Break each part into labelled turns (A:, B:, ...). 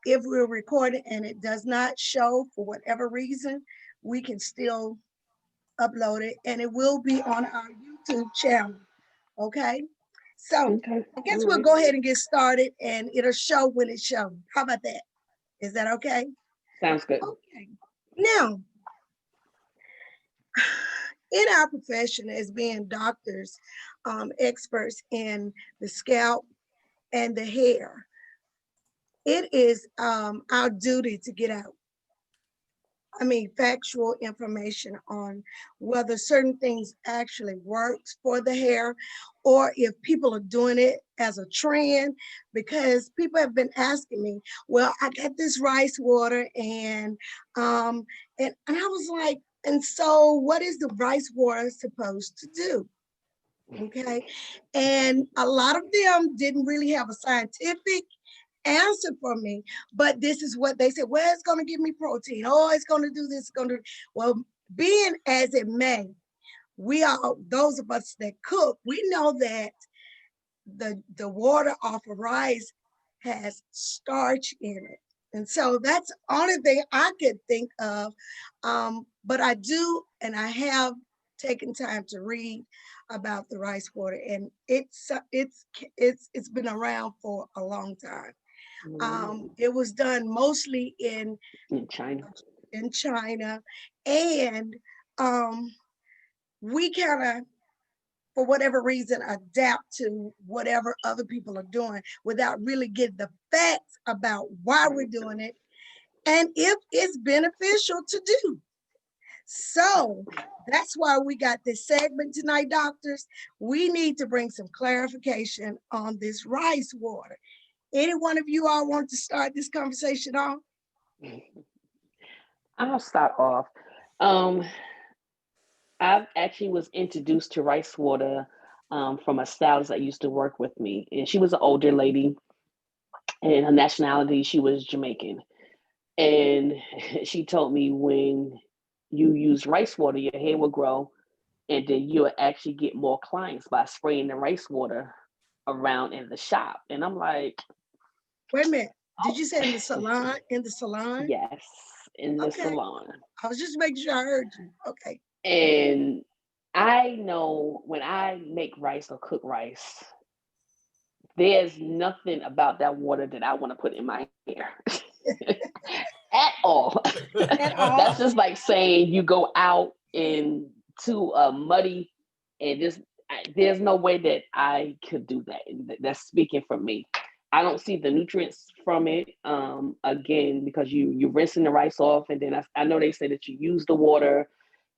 A: if we're recording and it does not show for whatever reason, we can still upload it and it will be on our YouTube channel. Okay. So
B: Okay.
A: I guess
B: All
A: we'll
B: right.
A: go ahead and get started and it'll show when it's shown. How about that? Is that okay?
B: Sounds good.
A: Okay. Now, in our profession as being doctors, experts in the scalp and the hair, it is our duty to get out. I mean, factual information on whether certain things actually works for the hair or if people are doing it as a trend, because people have been asking me, well, I got this rice water and I was like, and so what is the rice water supposed to do? Okay. And a lot of them didn't really have a scientific answer for me, but this is what they said. Well, it's going to give me protein. Oh, it's going to do this. It's going to, well, being as it may, we are, those of us that cook, we know that the water off of rice has starch in it. And so that's the only thing I could think of. But I do, and I have taken time to read about the rice water, and it's been around for a long time. It was done mostly
B: In China.
A: in China, and um, we kind of, for whatever reason, adapt to whatever other people are doing without really getting the facts about why we're doing it and if it's beneficial to do. So that's why we got this segment tonight, doctors. We need to bring some clarification on this rice water. Any one of you all want to start this conversation off?
B: I'll start off. Um, I actually was introduced to rice water from a stylist that used to work with me, and she was an older lady, and her nationality she was Jamaican, and she told me when you use rice water, your hair will grow, and then you'll actually get more clients by spraying the rice water around in the shop. And I'm like,
A: Wait a minute. Did
B: oh,
A: you say in the salon? In the salon?
B: yes, in the
A: Okay.
B: salon.
A: I was just making sure I heard you. Okay.
B: And I know when I make rice or cook rice, there's nothing about that water that I want to put in my hair at all.
A: At
B: That's
A: all?
B: just like saying you go out into a muddy and just there's no way that I could do that. That's speaking for me. I don't see the nutrients from it. Again, because you rinsing the rice off, and then I know they say that you use the water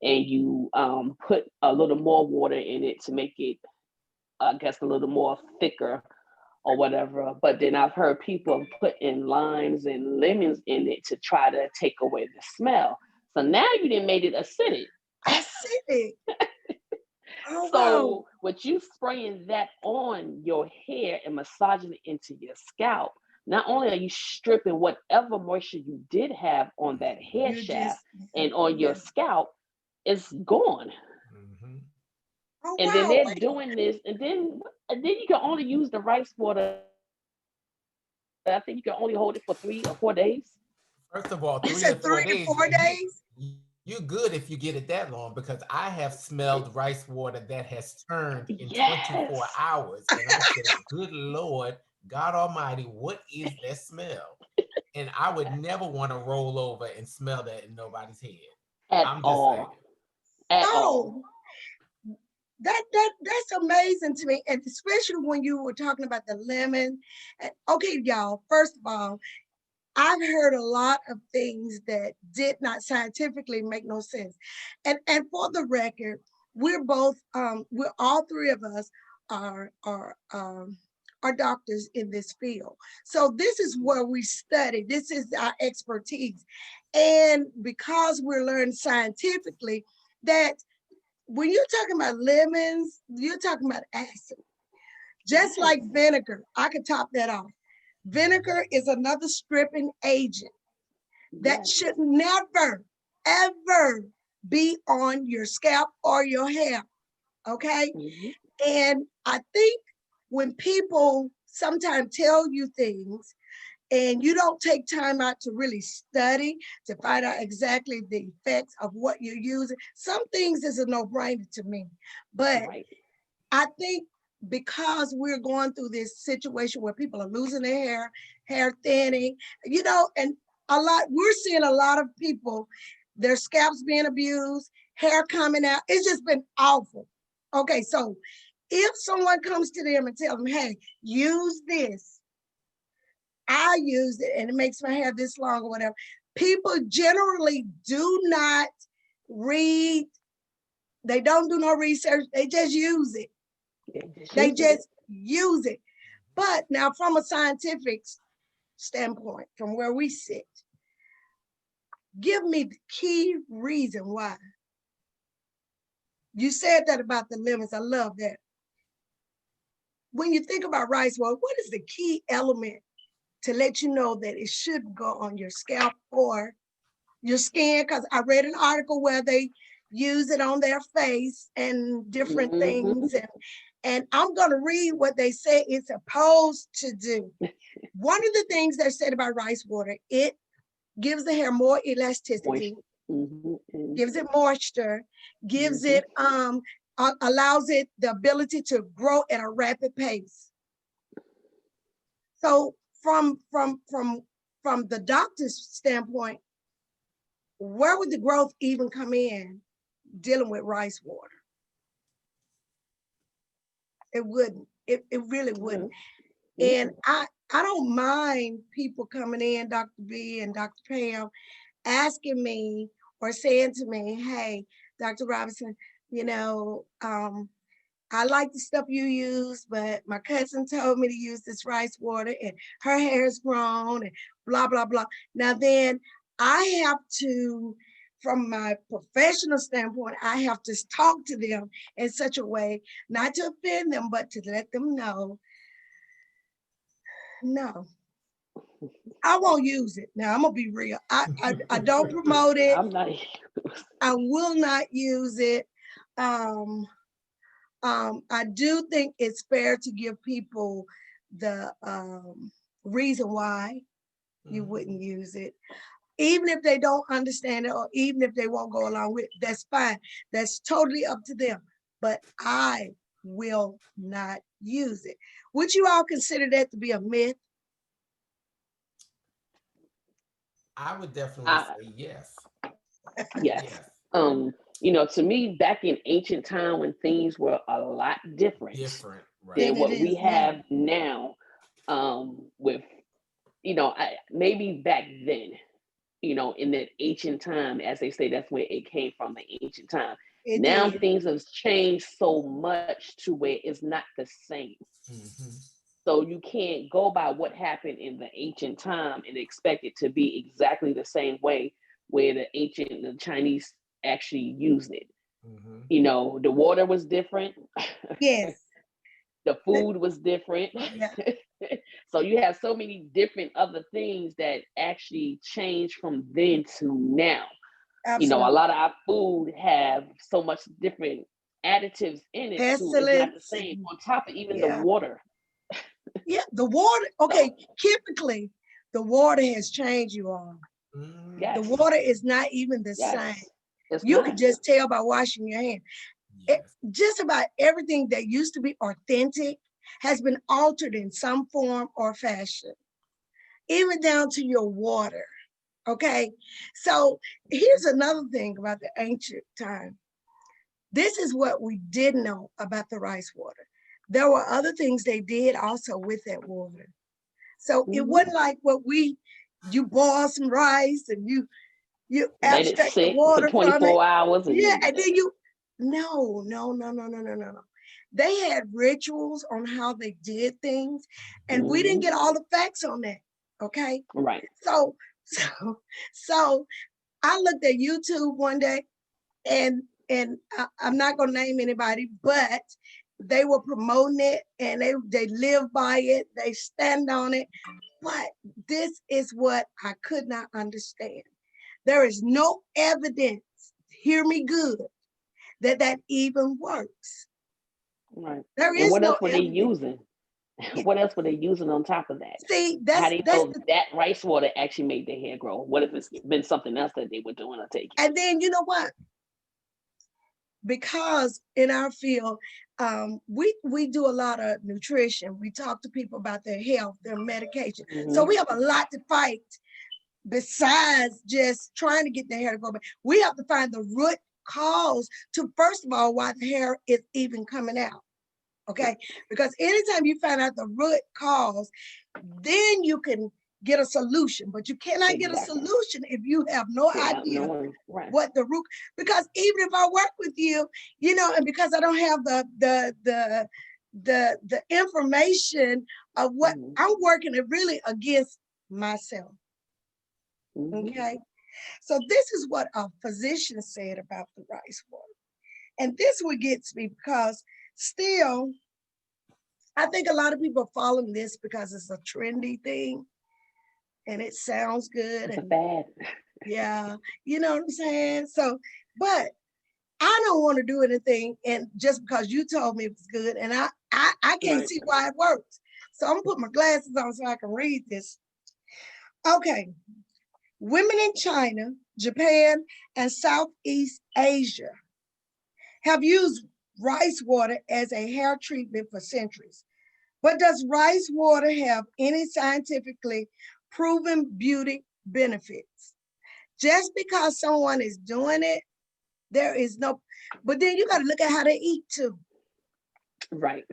B: and you put a little more water in it to make it, I guess, a little more thicker or whatever. But then I've heard people put in limes and lemons in it to try to take away the smell. So now you didn't made it acidic.
A: Acidic. Oh, wow.
B: So with you spraying that on your hair and massaging it into your scalp, not only are you stripping whatever moisture you did have on that hair
A: You
B: shaft
A: just,
B: and on your
A: yeah.
B: scalp, it's gone.
C: Mhm.
A: Oh,
B: And then
A: wow.
B: they're
A: Wait.
B: doing this, and then you can only use the rice water. I think you can only hold it for 3 or 4 days.
C: First of all,
A: You
C: three to
A: said
C: four
A: three to
C: days,
A: four days?
C: you good if you get it that long because I have smelled rice water that has turned in 24
B: Yes.
C: hours. And I said, good Lord, God Almighty, what is that smell? And I would never want to roll over and smell that in nobody's head.
B: At
C: I'm just saying.
B: all. At all.
A: Oh, that's amazing to me. And especially when you were talking about the lemon. Okay, y'all, first of all, I've heard a lot of things that did not scientifically make no sense. And for the record, we're all three of us are doctors in this field. So this is where we study. This is our expertise. And because we're learning scientifically that when you're talking about lemons, you're talking about acid. Just
B: Yes.
A: like vinegar, I could top that off. Vinegar is another stripping agent that
B: Yes.
A: should never, ever be on your scalp or your hair. Okay.
B: Mhm.
A: And I think when people sometimes tell you things and you don't take time out to really study to find out exactly the effects of what you're using, some things is a no-brainer to me. But
B: Right.
A: I think because we're going through this situation where people are losing their hair thinning, and we're seeing a lot of people, their scalps being abused, hair coming out. It's just been awful. Okay, so if someone comes to them and tells them, hey, use this, I use it and it makes my hair this long or whatever, people generally do not read, they don't do no research, they just use it. They just use it. But now from a scientific standpoint, from where we sit, give me the key reason why. You said that about the lemons. I love that. When you think about rice water, what is the key element to let you know that it should go on your scalp or your skin? Because I read an article where they use it on their face and different things. And I'm going to read what they say it's supposed to do. One of the things they said about rice water, it gives the hair more elasticity, gives it moisture, gives it, allows it the ability to grow at a rapid pace. So from the doctor's standpoint, where would the growth even come in dealing with rice water? It wouldn't. It really wouldn't. And I don't mind people coming in, Dr. B and Dr. Pam, asking me or saying to me, hey, Dr. Robinson, I like the stuff you use, but my cousin told me to use this rice water and her hair's grown and blah, blah, blah. Now then I have to, from my professional standpoint, I have to talk to them in such a way, not to offend them, but to let them know, no, I won't use it. Now I'm gonna be real. I don't promote it.
B: I'm not.
A: I will not use it. I do think it's fair to give people the reason why you wouldn't use it. Even if they don't understand it or even if they won't go along with it, that's fine. That's totally up to them. But I will not use it. Would you all consider that to be a myth?
C: I would definitely say yes.
B: Yes. To me, back in ancient time when things were a lot different
C: Right.
B: than
A: Than it
B: what we
A: is
B: have now, with, maybe back then, in that ancient time, as they say, that's where it came from, the ancient time.
A: It
B: Now
A: did.
B: things have changed so much to where it's not the same. So you can't go by what happened in the ancient time and expect it to be exactly the same way where the Chinese actually used it. The water was different.
A: Yes.
B: The food was different.
A: Yeah.
B: So you have so many different other things that actually changed from then to now.
A: Absolutely.
B: A lot of our food have so much different additives in it too. It's not the same. On top of even the water.
A: Yeah, the water. Okay, typically the water has changed, you all.
B: Yes.
A: The water is not even the same. You can just tell by washing your hands. Just about everything that used to be authentic has been altered in some form or fashion, even down to your water. Okay, so here's another thing about the ancient time. This is what we did know about the rice water. There were other things they did also with that water. So it wasn't like you boil some rice and you
B: let it
A: abstract the
B: sit for
A: water from it.
B: 24 hours.
A: And then no. They had rituals on how they did things, and we didn't get all the facts on that. Okay.
B: Right.
A: So I looked at YouTube one day, and I'm not gonna name anybody, but they were promoting it and they live by it, they stand on it. But this is what I could not understand. There is no evidence, hear me good, that even works.
B: Right.
A: There
B: And
A: is
B: what
A: no
B: else were they
A: evidence.
B: using? What else were they using on top of that?
A: See,
B: How
A: that's
B: do you
A: that's
B: know that rice water actually made their hair grow? What if it's been something else that they were doing or taking?
A: and then you know what? Because in our field, we do a lot of nutrition. We talk to people about their health, their medication. So we have a lot to fight besides just trying to get the hair to grow back. We have to find the root cause to, first of all, why the hair is even coming out. Okay, because anytime you find out the root cause, then you can get a solution. But you cannot get a solution if you have no idea what the root. Because even if I work with you, you know, and because I don't have the information of what I'm working it really against myself. Okay, so this is what a physician said about the rice water, and this what gets me because still. I think a lot of people are following this because it's a trendy thing and it sounds good.
B: It's
A: and
B: bad.
A: Yeah, you know what I'm saying? So, but I don't want to do anything and just because you told me it was good and I can't see why it works. So I'm gonna put my glasses on so I can read this. Okay. Women in China, Japan, and Southeast Asia have used rice water as a hair treatment for centuries. But does rice water have any scientifically proven beauty benefits? Just because someone is doing it, there is no, but then you got to look at how they eat too.
B: Right.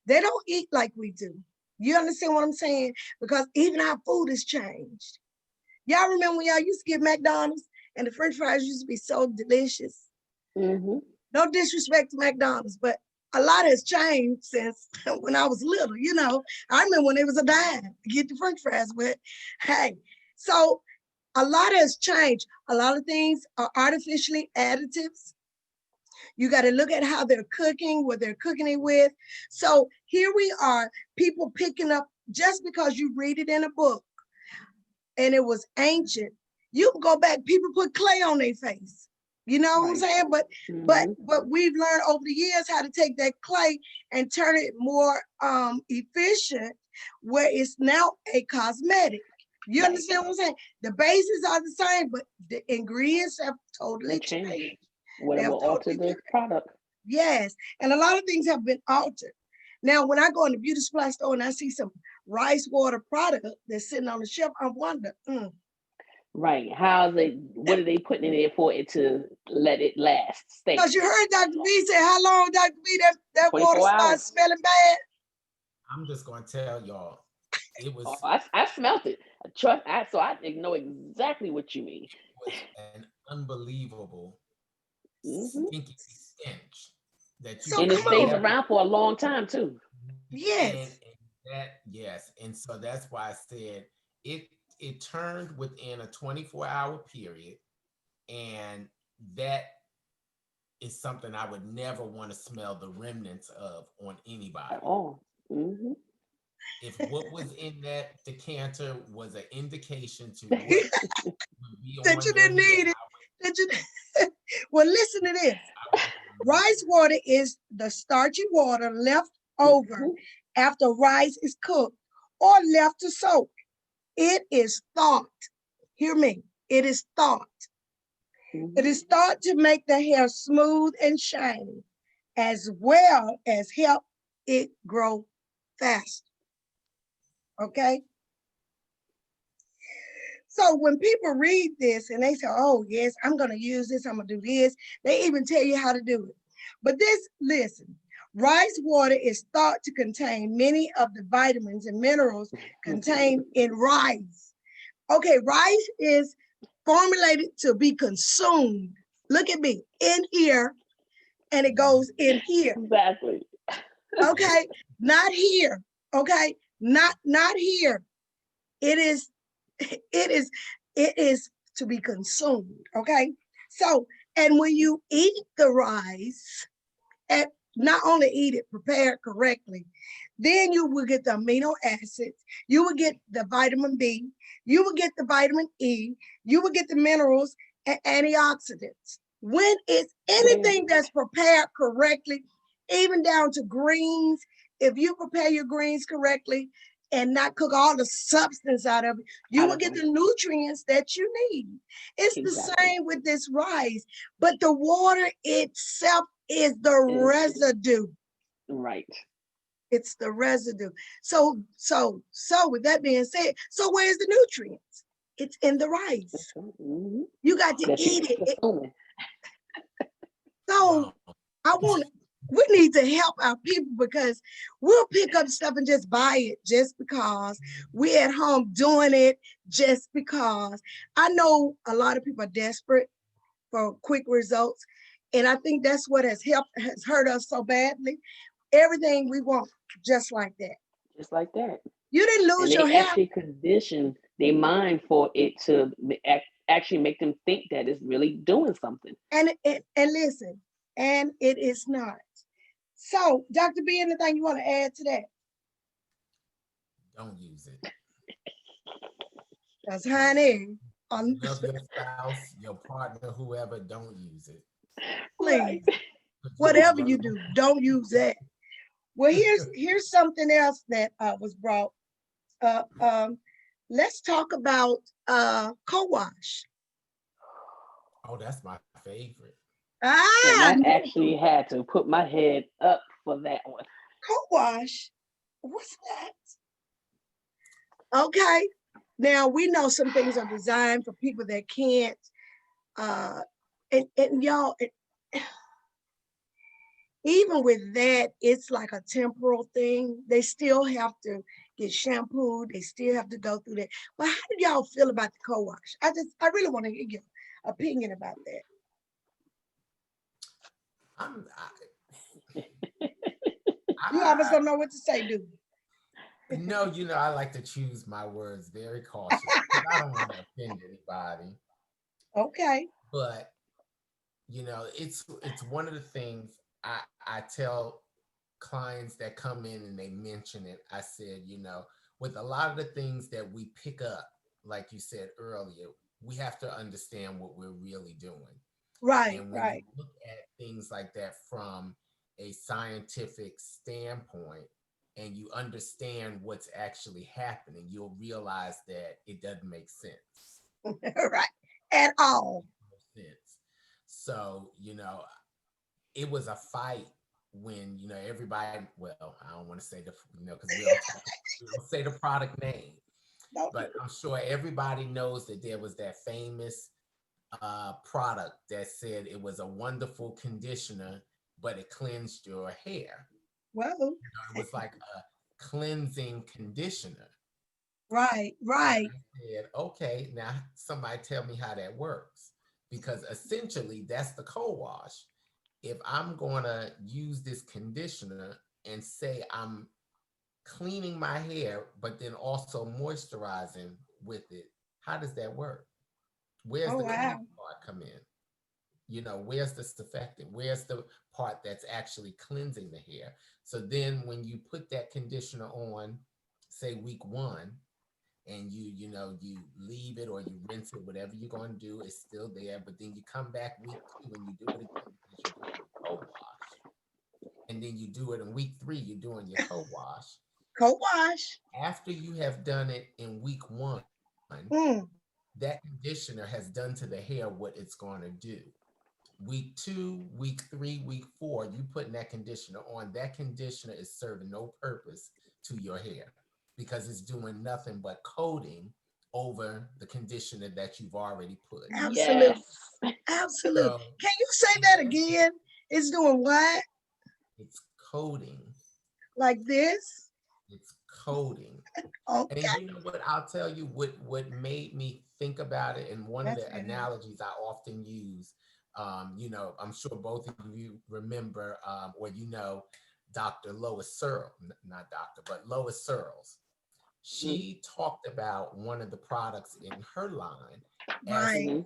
A: They don't eat like we do. You understand what I'm saying? Because even our food has changed. Y'all remember when y'all used to get McDonald's and the French fries used to be so delicious? No disrespect to McDonald's, but a lot has changed since when I was little, you know. I remember when it was a dime to get the French fries with. Hey, so a lot has changed. A lot of things are artificially additives. You got to look at how they're cooking, what they're cooking it with. So here we are, people picking up, just because you read it in a book and it was ancient, you can go back, people put clay on their face. You know what I'm saying? But we've learned over the years how to take that clay and turn it more efficient, where it's now a cosmetic. You understand what I'm saying? The bases are the same, but the ingredients have totally changed.
B: Whatever altered the product.
A: Yes, and a lot of things have been altered. Now, when I go in the beauty supply store and I see some rice water product that's sitting on the shelf, I wonder,
B: Right. What are they putting in there for it to let it last? Stay.
A: Because you heard Dr. B say, how long, Dr. B, that water
B: 24
A: started
B: hours.
A: smelling bad?
C: I'm just going to tell y'all, it was.
B: I smelt it. So I know exactly what you mean.
C: It was an unbelievable stinky stench that you.
A: So
B: And it
A: come
B: stays
A: on.
B: around for a long time too.
A: Yes.
C: And so that's why I said it turned within a 24-hour period, and that is something I would never want to smell the remnants of on anybody.
B: Oh.
C: If what was in that decanter was an indication to what would be
A: That
C: on
A: you
C: your
A: didn't need
C: head,
A: it. Well, listen to this. Rice water is the starchy water left over after rice is cooked or left to soak. It is thought, hear me, it is thought. It is thought to make the hair smooth and shiny, as well as help it grow faster. Okay? So when people read this and they say, oh, yes, I'm going to use this, I'm going to do this, they even tell you how to do it. But listen, rice water is thought to contain many of the vitamins and minerals contained in rice. Okay, rice is formulated to be consumed. Look at me, in here, and it goes in here.
B: Exactly.
A: Okay, not here. Okay, not here. It is to be consumed. Okay, so and when you eat the rice, and not only eat it prepared correctly, then you will get the amino acids, you will get the vitamin B, you will get the vitamin E, you will get the minerals and antioxidants. When it's anything that's prepared correctly, even down to greens, if you prepare your greens correctly and not cook all the substance out of it, you
B: Out
A: will
B: of
A: get
B: them.
A: the nutrients that you need. It's the
B: Exactly.
A: same with this rice, but the water itself is the
B: Is
A: residue.
B: right.
A: It's the residue. So with that being said, so where's the nutrients? It's in the rice.
B: Mhm.
A: You got to
B: That you
A: eat it.
B: consuming.
A: So
C: Wow.
A: I want we need to help our people because we'll pick up stuff and just buy it just because we at home doing it just because. I know a lot of people are desperate for quick results. And I think that's what has hurt us so badly. Everything we want just like that.
B: Just like that.
A: You didn't
B: And
A: lose
B: they
A: your hair.
B: actually condition their mind for it to actually make them think that it's really doing something.
A: And listen, and it is not. So, Dr. B, anything you want to add to that?
C: Don't use it.
A: Because,
C: Don't.
A: honey,
C: Love your spouse, your partner, whoever. Don't use it.
B: Right.
A: please,
C: 'Cause you will
A: whatever
C: burn.
A: you do, don't use that. Well, here's something else that was brought up. Let's talk about co-wash.
C: Oh, that's my favorite.
B: And
A: Ah,
B: I actually had to put my head up for that one.
A: co-wash. What's that? Okay. Now we know some things are designed for people that can't. Uh, and y'all, even with that, it's like a temporal thing. They still have to get shampooed. They still have to go through that. But how do y'all feel about the co-wash? I really want to hear your opinion about that.
C: I'm,
A: You almost
C: I,
A: don't know what to say, do
C: no, I like to choose my words very cautiously because I don't want to offend anybody.
A: you? Okay.
C: But it's one of the things I tell clients that come in and they mention it. I said, with a lot of the things that we pick up, like you said earlier, we have to understand what we're really doing.
A: Right,
C: And when you
A: right.
C: look at things like that from a scientific standpoint and you understand what's actually happening, you'll realize that it doesn't make sense.
A: Right. At all.
C: No sense. So, it was a fight when, everybody, well, I don't want to say because we'll say the product name,
A: Don't do
C: but I'm sure everybody knows that there was that famous product that said it was a wonderful conditioner, but it cleansed your hair.
A: well,
C: It was like a cleansing conditioner.
A: right,
C: And
A: right.
C: I said, okay, now somebody tell me how that works. Because essentially that's the co-wash. If I'm going to use this conditioner and say I'm cleaning my hair, but then also moisturizing with it, how does that work? Where's
A: Oh
C: the cleaning
A: wow.
C: part come in? Where's the surfactant? Where's the part that's actually cleansing the hair? So then when you put that conditioner on, say week one, and you leave it or you rinse it, whatever you're going to do, it's still there. But then you come back week two and you do it again because you're doing your co-wash. And then you do it in week three, you're doing your co-wash.
A: Co-wash.
C: After you have done it in week one,
A: Mm.
C: that conditioner has done to the hair what it's going to do. Week two, week three, week four, you putting that conditioner on, that conditioner is serving no purpose to your hair because it's doing nothing but coating over the conditioner that you've already put.
A: Absolutely.
B: Yes.
A: Absolutely.
C: So
A: Can you say
C: in
A: that
C: essence,
A: again? It's doing what?
C: it's coating.
A: Like this?
C: It's coating. And
A: Okay.
C: you know what? I'll tell you what made me think about it. And one of
A: That's
C: the
A: good.
C: analogies I often use, I'm sure both of you remember or Dr. Lois Searle, not doctor, but Lois Searles. She talked about one of the products in her line as
A: Right.
B: Mm-hmm.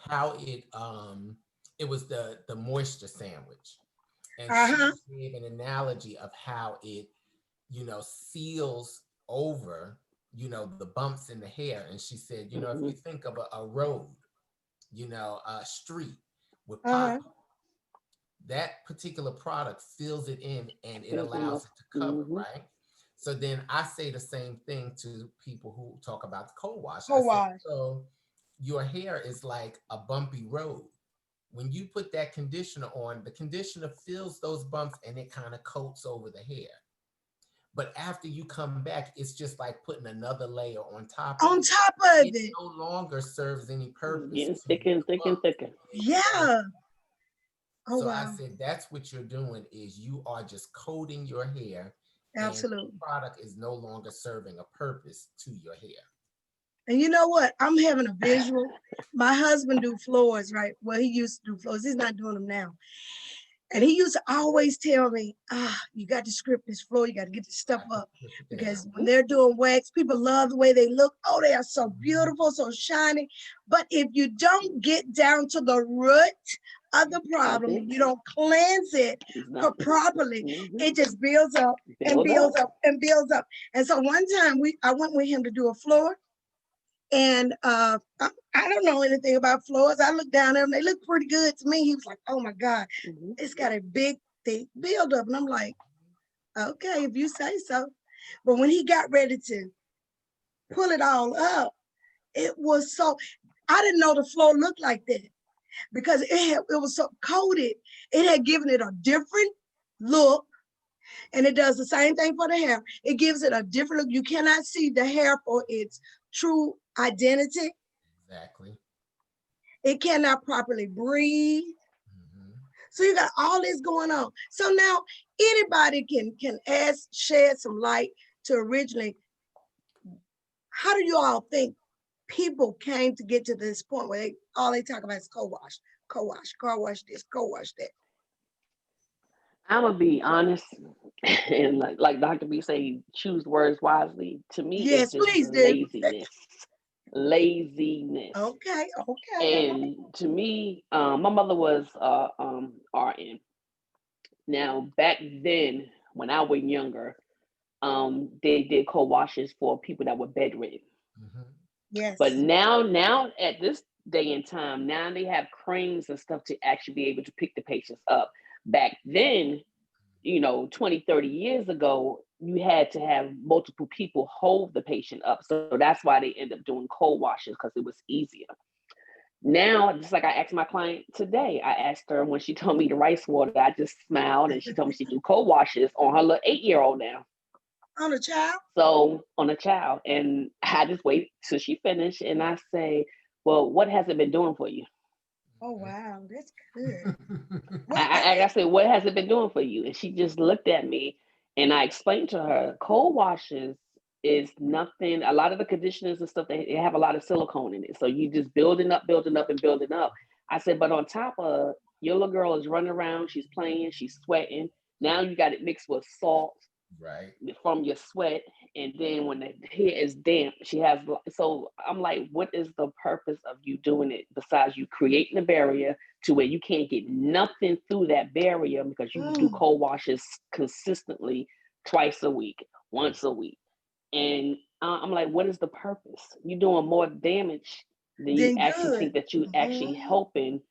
C: how it was the moisture sandwich. And
A: Uh-huh.
C: she gave an analogy of how it seals over, the bumps in the hair. And she said, if
B: Mm-hmm.
C: you think of a road, a street with
A: Uh-huh.
C: potholes, that particular product fills it in and it
B: Feels in
C: allows
B: us.
C: it to cover,
B: Mm-hmm.
C: right? So then I say the same thing to people who talk about the cold wash. I say,
A: Co-wash.
C: so your hair is like a bumpy road. When you put that conditioner on, the conditioner fills those bumps and it kind of coats over the hair. But after you come back, it's just like putting another layer on top of
A: On
C: it.
A: top of
C: It
A: it.
C: no longer serves any purpose
B: Getting
C: to
B: thicker and
C: the
B: thicker and
C: bump.
B: thicker.
C: Right?
A: Yeah. Oh,
C: So I
A: wow.
C: said that's what you're doing is you are just coating your hair and the
A: Absolutely.
C: product is no longer serving a purpose to your hair.
A: And you know what? I'm having a visual. My husband do floors, right? Well, he used to do floors. He's not doing them now. And he used to always tell me, you got to script this floor. You got to get this stuff
C: Got to
A: up.
C: strip it down.
A: Because when they're doing wax, people love the way they look. Oh, they are so
C: Mhm.
A: beautiful, so shiny. But if you don't get down to the root of the
B: Of
A: problem,
B: it.
A: and you don't cleanse it
B: It's not.
A: properly,
B: Mm-hmm.
A: it just builds up and
B: Build
A: builds
B: up.
A: up and builds up. And so one time I went with him to do a floor. And I don't know anything about floors. I looked down there and they look pretty good to me. He was like, oh my God,
B: Mm-hmm.
A: it's got a big, thick buildup. And I'm like, okay, if you say so. But when he got ready to pull it all up, it was so, I didn't know the floor looked like that because it was so coated. It had given it a different look. And it does the same thing for the hair. It gives it a different look. You cannot see the hair for its true identity.
C: Exactly.
A: It cannot properly breathe.
C: Hmm.
A: So you got all this going on. So now anybody can ask, shed some light to originally, how do you all think people came to get to this point where all they talk about is co-wash, co-wash, car wash this, co-wash that?
B: I'm gonna be honest, and like Dr. B say, choose words wisely. To me, it's
A: Yes,
B: just
A: please do.
B: laziness. Laziness.
A: Okay, okay. All right.
B: And to me, my mother was RN. Now, back then, when I was younger, they did co-washes for people that were bedridden.
C: Hmm.
B: But
A: Yes.
B: now at this day and time, now they have cranes and stuff to actually be able to pick the patients up. Back then, 20, 30 years ago, you had to have multiple people hold the patient up. So that's why they end up doing cold washes because it was easier. Now, just like I asked my client today, I asked her when she told me the rice water, I just smiled and she told me she do cold washes on her little 8-year-old now.
A: On a child?
B: So on a child. And I just wait till she finished and I say, well, what has it been doing for you?
A: Oh wow, that's good.
B: I,
A: What
B: I, I said, what has it been doing for you? And she just looked at me and I explained to her, cold washes is nothing. A lot of the conditioners and stuff, they have a lot of silicone in it. So you just building up and building up. I said, but on top of your little girl is running around, she's playing, she's sweating. Now you got it mixed with salt
C: Right.
B: from your sweat, and then when the hair is damp, she has. So I'm like, what is the purpose of you doing it besides you creating a barrier to where you can't get nothing through that barrier because you do
A: mm,
B: cold washes consistently twice a week, once a week, and I'm like, what is the purpose? You're doing more damage than you
A: then
B: actually
A: good.
B: think that you actually
A: Mhm.
B: helping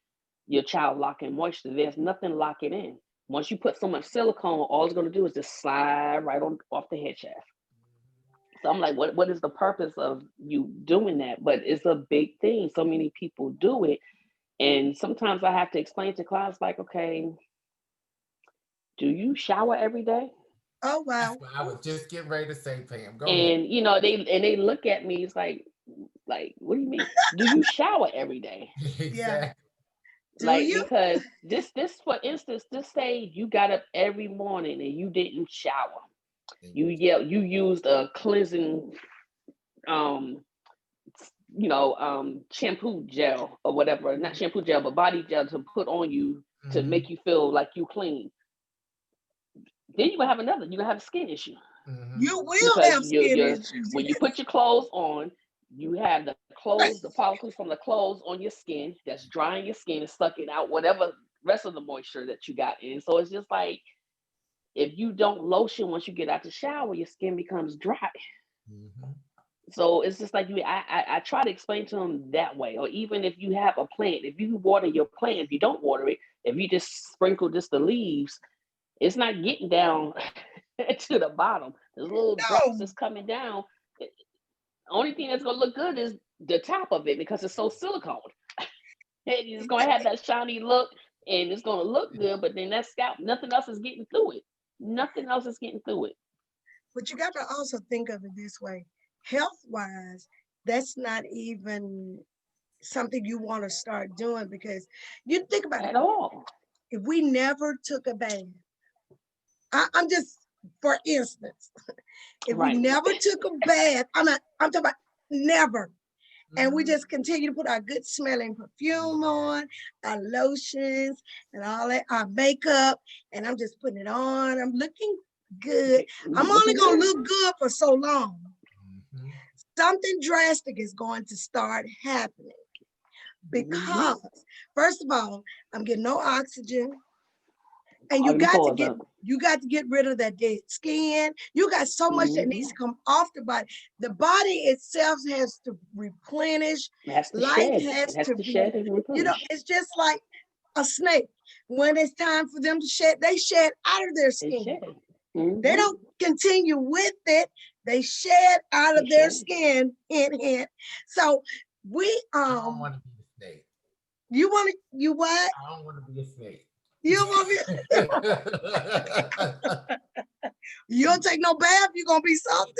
B: your child lock in moisture. There's nothing locking in. Once you put so much silicone, all it's going to do is just slide right on off the head shaft. So I'm like, what is the purpose of you doing that? But it's a big thing. So many people do it. And sometimes I have to explain to clients, like, okay, do you shower every day?
A: Oh
C: That's
A: wow.
C: what I was just getting ready to say, Pam. Go ahead.
B: And they look at me, it's like, what do you mean? Do you shower every day?
A: Yeah.
C: Exactly.
A: Do
B: Like,
A: you?
B: because this for instance, just say you got up every morning and you didn't shower. You used a cleansing um shampoo gel or whatever, not shampoo gel but body gel to put on you to
C: Mm-hmm.
B: make you feel like you clean. Then you're gonna have a skin issue
C: Mm-hmm.
A: You will
B: because
A: have skin issues.
B: when you put your clothes on, you have the follicles from the clothes on your skin that's drying your skin and sucking out whatever rest of the moisture that you got in. So it's just like, if you don't lotion once you get out the shower, your skin becomes dry.
C: Mm-hmm.
B: So it's just like I try to explain to them that way. Or even if you have a plant, if you water your plant, if you don't water it, if you just sprinkle just the leaves, it's not getting down to the bottom. There's little drops
A: No,
B: that's coming down. Only thing that's gonna look good is the top of it because it's so silicone. It's gonna have that shiny look and it's gonna look good, but then that scalp, nothing else is getting through it. Nothing else is getting through it.
A: but you got to also think of it this way. Health wise, that's not even something you want to start doing because you think about it.
B: At all.
A: If we never took a bath, I'm just, for instance, if we
B: Right.
A: never took a bath, I'm talking about never, and we
C: Mhm.
A: just continue to put our good smelling perfume on, our lotions and all that, our makeup, and I'm just putting it on. I'm looking good. I'm only
B: Looking
A: gonna
B: good.
A: look good for so long.
C: Mhm.
A: Something drastic is going to start happening
B: Mm-hmm.
A: because, first of all, I'm getting no oxygen. And
B: All your pores up.
A: you got to get rid of that dead skin. You got so much that needs
B: Mm-hmm.
A: to come off the body. The body itself has to replenish.
B: It has to
A: Life
B: shed. It
A: has
B: has
A: to
B: to
A: be,
B: shed and replenish.
A: it's just like a snake. When it's time for them to shed, they shed out of their
B: It
A: skin.
B: shed.
A: They
B: Mm-hmm.
A: don't continue with it. They shed out
B: They
A: of their
B: shed.
A: skin. Hint, hint. So we
C: I don't want to be a snake.
A: you want to, you what?
C: I don't want to be a snake.
A: You don't want me, you don't take no bath, you're gonna be something.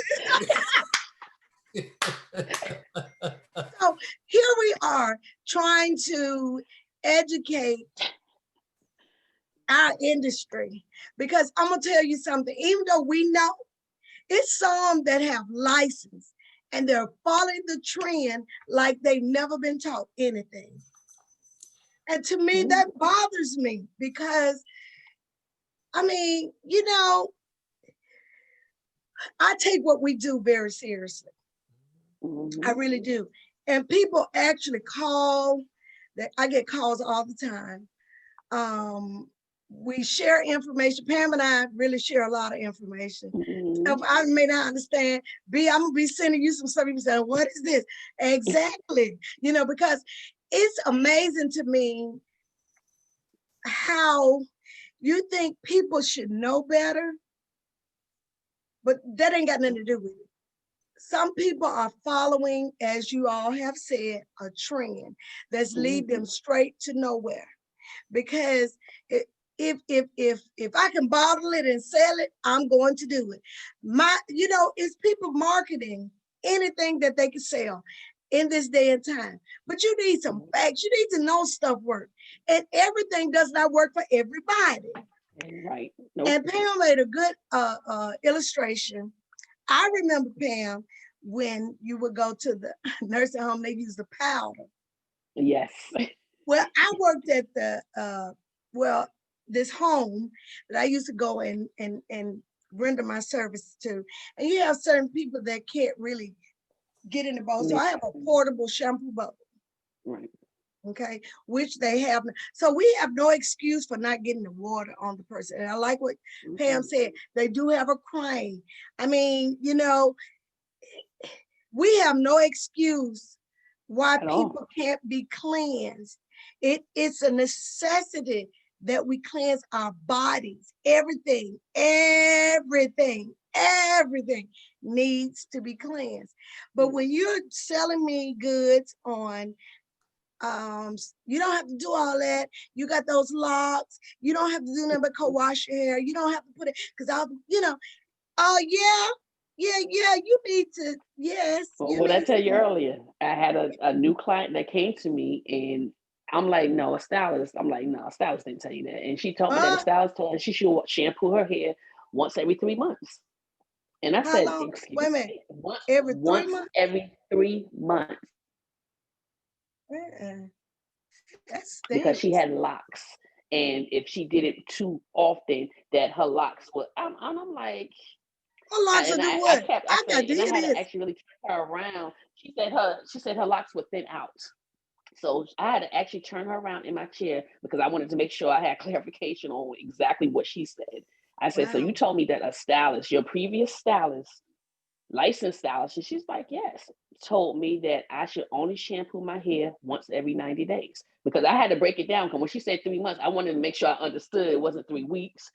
A: So here we are trying to educate our industry because I'm gonna tell you something. Even though we know it's some that have license and they're following the trend like they've never been taught anything. And to me,
B: Mm-hmm.
A: that bothers me because I mean, I take what we do very seriously. I
B: Mm-hmm.
A: really do. And people actually call that I get calls all the time. We share information. Pam and I really share a lot of information. If
B: Mm-hmm.
A: I may not understand, I'm gonna be sending you some stuff. You say, "What is this?" Exactly, because it's amazing to me how you think people should know better, but that ain't got nothing to do with it. Some people are following, as you all have said, a trend that's lead
B: Mm-hmm.
A: them straight to nowhere. Because if I can bottle it and sell it, I'm going to do it. It's people marketing anything that they can sell in this day and time. But you need some facts. You need to know stuff works. And everything does not work for everybody.
B: Right. Nope.
A: And Pam made a good illustration. I remember, Pam, when you would go to the nursing home, they use the powder.
B: Yes.
A: Well, I worked at this home that I used to go and render my service to. And you have certain people that can't really get in the bowl. So I have a portable shampoo bowl,
B: Right.
A: okay, which they have. So we have no excuse for not getting the water on the person. And I like what Pam
B: Mm-hmm.
A: said. They do have a crane. I mean, we have no excuse why
B: At
A: people
B: all.
A: can't be cleansed. It's a necessity that we cleanse our bodies. Everything needs to be cleansed. But when you're selling me goods on, you don't have to do all that. You got those locks. You don't have to do nothing but co-wash your hair. You don't have to put it because oh yeah, you need to, yes,
B: Well,
A: you
B: what I
A: need
B: tell you
A: to.
B: earlier, I had a new client that came to me and I'm like, no, a stylist. I'm like, no, a stylist didn't tell you that. And she told me that a
A: Uh,
B: stylist told her she should shampoo her hair once every 3 months. And I
A: how
B: said,
A: long? Wait a
B: excuse
A: minute.
B: me, once
A: Every three
B: once
A: months?
B: every 3 months
A: Uh-uh. That
B: because she
A: stinks.
B: had locks. And if she did it too often, that her locks would. I'm like,
A: How long to do
B: I
A: what?
B: kept I
A: I
B: said,
A: got to
B: and I
A: hear
B: had to
A: this.
B: actually really turn her around. She said her locks would thin out. So I had to actually turn her around in my chair because I wanted to make sure I had clarification on exactly what she said. I said, so you
A: Wow.
B: told me that a stylist, your previous stylist, licensed stylist? And she's like, yes. Told me that I should only shampoo my hair once every 90 days because I had to break it down. Because when she said 3 months, I wanted to make sure I understood it wasn't 3 weeks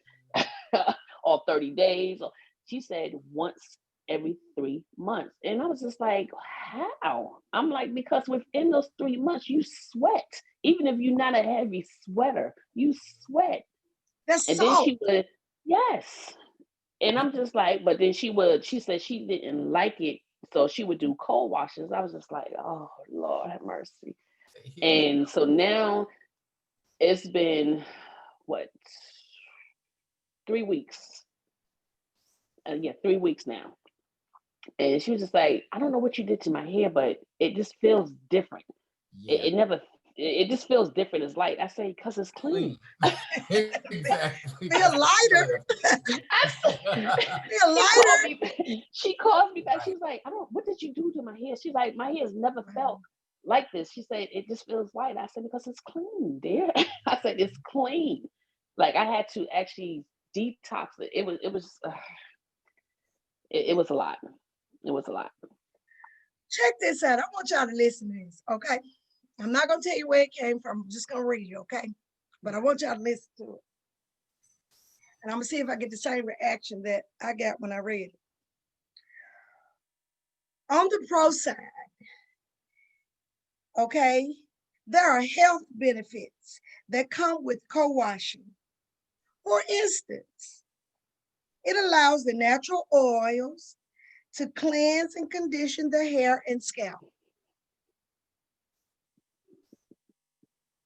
B: or 30 days. She said once every 3 months. And I was just like, how? I'm like, because within those 3 months, you sweat. Even if you're not a heavy sweater, you sweat.
A: That's
B: And then
A: salt.
B: she would, yes. And I'm just like, but then she said she didn't like it. So she would do cold washes. I was just like, oh, Lord have mercy. And so now it's been, what, 3 weeks? Yeah, 3 weeks now. And she was just like, I don't know what you did to my hair, but it just feels different.
C: Yeah.
B: It never, it just feels different. It's light. I say, because it's clean.
C: Exactly.
A: Feel lighter. Feel lighter.
B: She calls me back. She's like, what did you do to my hair? She's like, my hair has never felt like this. She said, it just feels light. I said, because it's clean, dear. I said, it's clean. Like I had to actually detox it. It was a lot. It was a lot.
A: Check this out. I want y'all to listen to this, okay? I'm not going to tell you where it came from. I'm just going to read it, okay? But I want y'all to listen to it. And I'm going to see if I get the same reaction that I got when I read it. On the pro side, okay, there are health benefits that come with co-washing. For instance, it allows the natural oils to cleanse and condition the hair and scalp.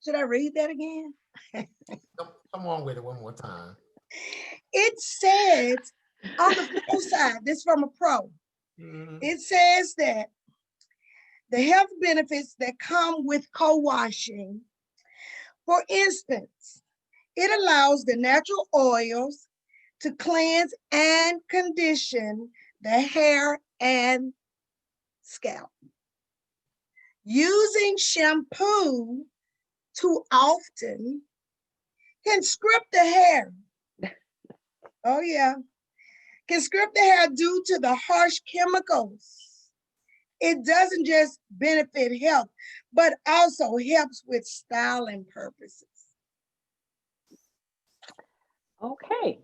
A: Should I read that again?
C: Come on with it one more time.
A: It says on the pro side, this from a pro, it says that the health benefits that come with co-washing, for instance, it allows the natural oils to cleanse and condition the hair and scalp. Using shampoo too often can script the hair. Oh yeah, can script the hair due to the harsh chemicals. It doesn't just benefit health, but also helps with styling purposes.
B: Okay.